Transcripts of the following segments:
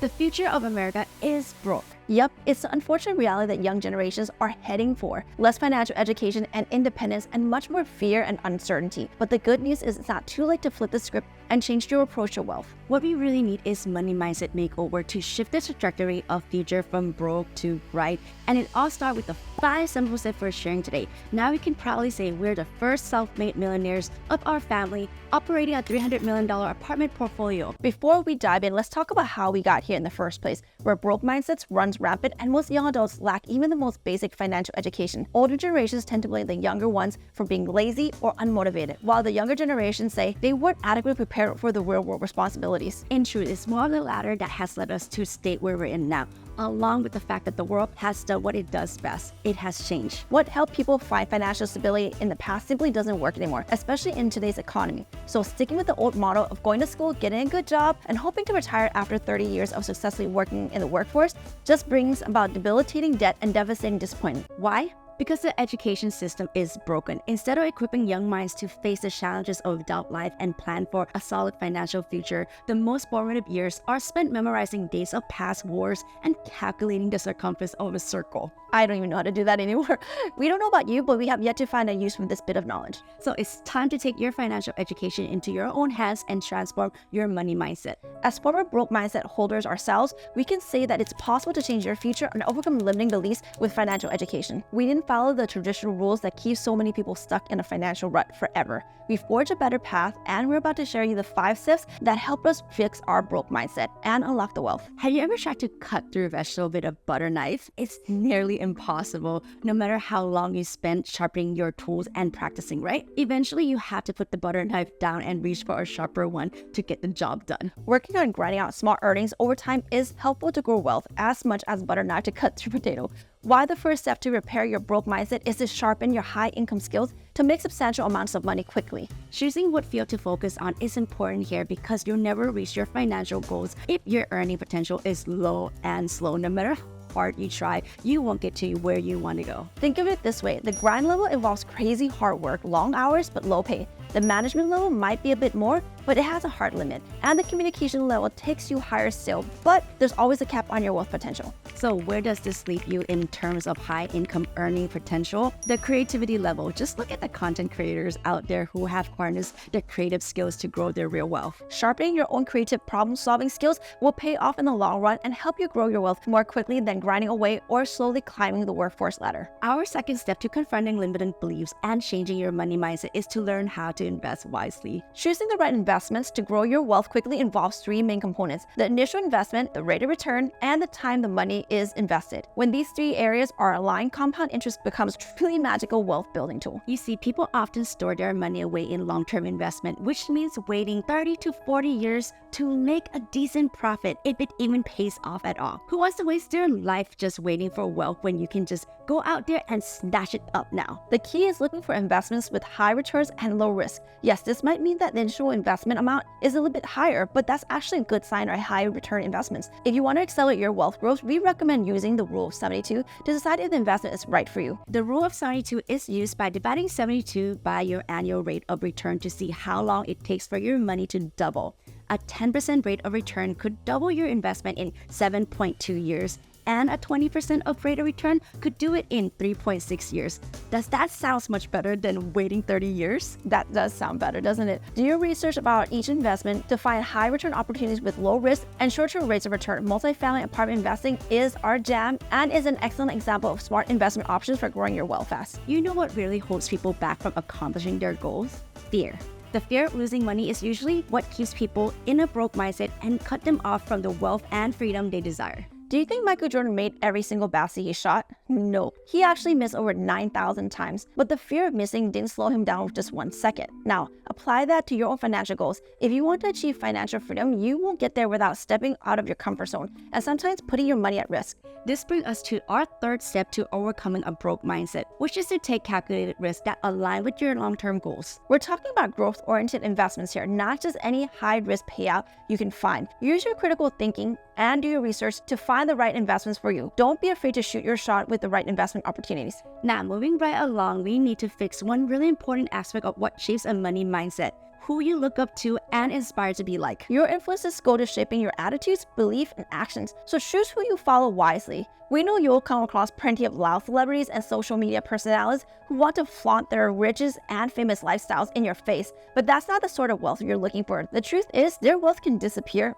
The future of America is broke. Yep, it's the unfortunate reality that young generations are heading for. Less financial education and independence and much more fear and uncertainty. But the good news is it's not too late to flip the script and change your approach to wealth. What we really need is money mindset makeover to shift the trajectory of future from broke to bright. And it all starts with the 5 simple steps we're sharing today. Now we can proudly say we're the first self-made millionaires of our family, operating a $300 million apartment portfolio. Before we dive in, let's talk about how we got here in the first place, where broke mindsets runs rampant and most young adults lack even the most basic financial education. Older generations tend to blame the younger ones for being lazy or unmotivated, while the younger generations say they weren't adequately prepared for the real-world responsibilities. In truth, it's more of the latter that has led us to state where we're in now, along with the fact that the world has done what it does best. It has changed. What helped people find financial stability in the past simply doesn't work anymore, especially in today's economy. So sticking with the old model of going to school, getting a good job, and hoping to retire after 30 years of successfully working in the workforce just brings about debilitating debt and devastating disappointment. Why? Because the education system is broken. Instead of equipping young minds to face the challenges of adult life and plan for a solid financial future, the most formative years are spent memorizing dates of past wars and calculating the circumference of a circle. I don't even know how to do that anymore. We don't know about you, but we have yet to find a use for this bit of knowledge. So it's time to take your financial education into your own hands and transform your money mindset. As former broke mindset holders ourselves, we can say that it's possible to change your future and overcome limiting beliefs with financial education. We didn't follow the traditional rules that keep so many people stuck in a financial rut forever. We forged a better path, and we're about to share you the 5 steps that help us fix our broke mindset and unlock the wealth. Have you ever tried to cut through a vegetable with a butter knife? It's nearly impossible, no matter how long you spend sharpening your tools and practicing, right? Eventually, you have to put the butter knife down and reach for a sharper one to get the job done. Working on grinding out smart earnings over time is helpful to grow wealth as much as butter knife to cut through potato. Why the first step to repair your broke mindset is to sharpen your high income skills to make substantial amounts of money quickly. Choosing what field to focus on is important here because you'll never reach your financial goals if your earning potential is low and slow. No matter how hard you try, you won't get to where you want to go. Think of it this way, the grind level involves crazy hard work, long hours, but low pay. The management level might be a bit more, but it has a hard limit. And the communication level takes you higher still, but there's always a cap on your wealth potential. So where does this leave you in terms of high income earning potential? The creativity level. Just look at the content creators out there who have harnessed their creative skills to grow their real wealth. Sharpening your own creative problem-solving skills will pay off in the long run and help you grow your wealth more quickly than grinding away or slowly climbing the workforce ladder. Our second step to confronting limiting beliefs and changing your money mindset is to learn how to invest wisely. Choosing the right investments to grow your wealth quickly involves 3 main components: the initial investment, the rate of return, and the time the money is invested. When these 3 areas are aligned, compound interest becomes a truly magical wealth building tool. You see, people often store their money away in long-term investment, which means waiting 30 to 40 years to make a decent profit if it even pays off at all. Who wants to waste their life just waiting for wealth when you can just go out there and snatch it up now? The key is looking for investments with high returns and low risk. Yes, this might mean that the initial investment amount is a little bit higher, but that's actually a good sign of high return investments. If you want to accelerate your wealth growth, we recommend using the rule of 72 to decide if the investment is right for you. The rule of 72 is used by dividing 72 by your annual rate of return to see how long it takes for your money to double. A 10% rate of return could double your investment in 7.2 years, and a 20% of rate of return could do it in 3.6 years. Does that sound much better than waiting 30 years? That does sound better, doesn't it? Do your research about each investment to find high return opportunities with low risk and short-term rates of return. Multifamily apartment investing is our jam and is an excellent example of smart investment options for growing your wealth fast. You know what really holds people back from accomplishing their goals? Fear. The fear of losing money is usually what keeps people in a broke mindset and cut them off from the wealth and freedom they desire. Do you think Michael Jordan made every single basket he shot? No. He actually missed over 9,000 times, but the fear of missing didn't slow him down with just 1 second. Now, apply that to your own financial goals. If you want to achieve financial freedom, you won't get there without stepping out of your comfort zone and sometimes putting your money at risk. This brings us to our third step to overcoming a broke mindset, which is to take calculated risks that align with your long-term goals. We're talking about growth-oriented investments here, not just any high-risk payout you can find. Use your critical thinking and do your research to find the right investments for you. Don't be afraid to shoot your shot with the right investment opportunities. Now, moving right along, we need to fix one really important aspect of what shapes a money mindset. who you look up to and inspire to be like. Your influences go to shaping your attitudes, beliefs, and actions, so choose who you follow wisely. We know you'll come across plenty of loud celebrities and social media personalities who want to flaunt their riches and famous lifestyles in your face, but that's not the sort of wealth you're looking for. The truth is, their wealth can disappear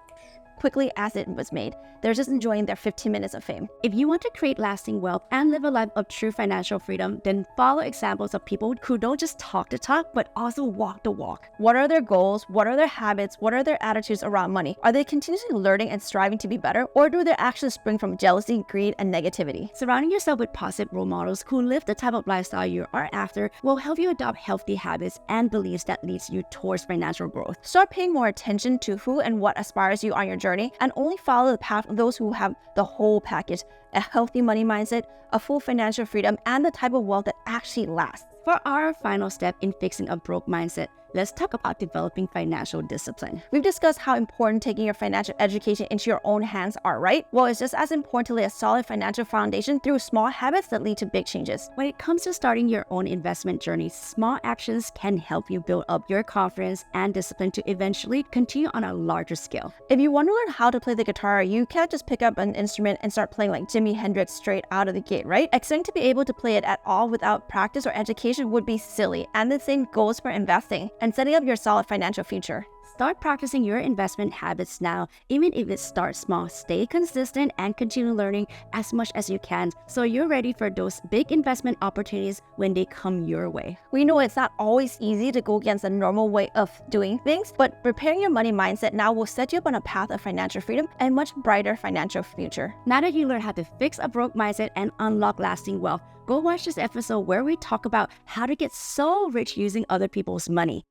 quickly as it was made. They're just enjoying their 15 minutes of fame. If you want to create lasting wealth and live a life of true financial freedom, then follow examples of people who don't just talk the talk, but also walk the walk. What are their goals? What are their habits? What are their attitudes around money? Are they continuously learning and striving to be better, or do their actions spring from jealousy, greed, and negativity? Surrounding yourself with positive role models who live the type of lifestyle you are after will help you adopt healthy habits and beliefs that leads you towards financial growth. Start paying more attention to who and what inspires you on your journey, and only follow the path of those who have the whole package: a healthy money mindset, a full financial freedom, and the type of wealth that actually lasts. For our final step in fixing a broke mindset, let's talk about developing financial discipline. We've discussed how important taking your financial education into your own hands are, right? Well, it's just as important to lay a solid financial foundation through small habits that lead to big changes. When it comes to starting your own investment journey, small actions can help you build up your confidence and discipline to eventually continue on a larger scale. If you want to learn how to play the guitar, you can't just pick up an instrument and start playing like Jimi Hendrix straight out of the gate, right? Expecting to be able to play it at all without practice or education would be silly, and the same goes for investing and setting up your solid financial future. Start practicing your investment habits now, even if it starts small. Stay consistent and continue learning as much as you can so you're ready for those big investment opportunities when they come your way. We know it's not always easy to go against the normal way of doing things, but preparing your money mindset now will set you up on a path of financial freedom and much brighter financial future. Now that you learn how to fix a broke mindset and unlock lasting wealth, go watch this episode where we talk about how to get so rich using other people's money.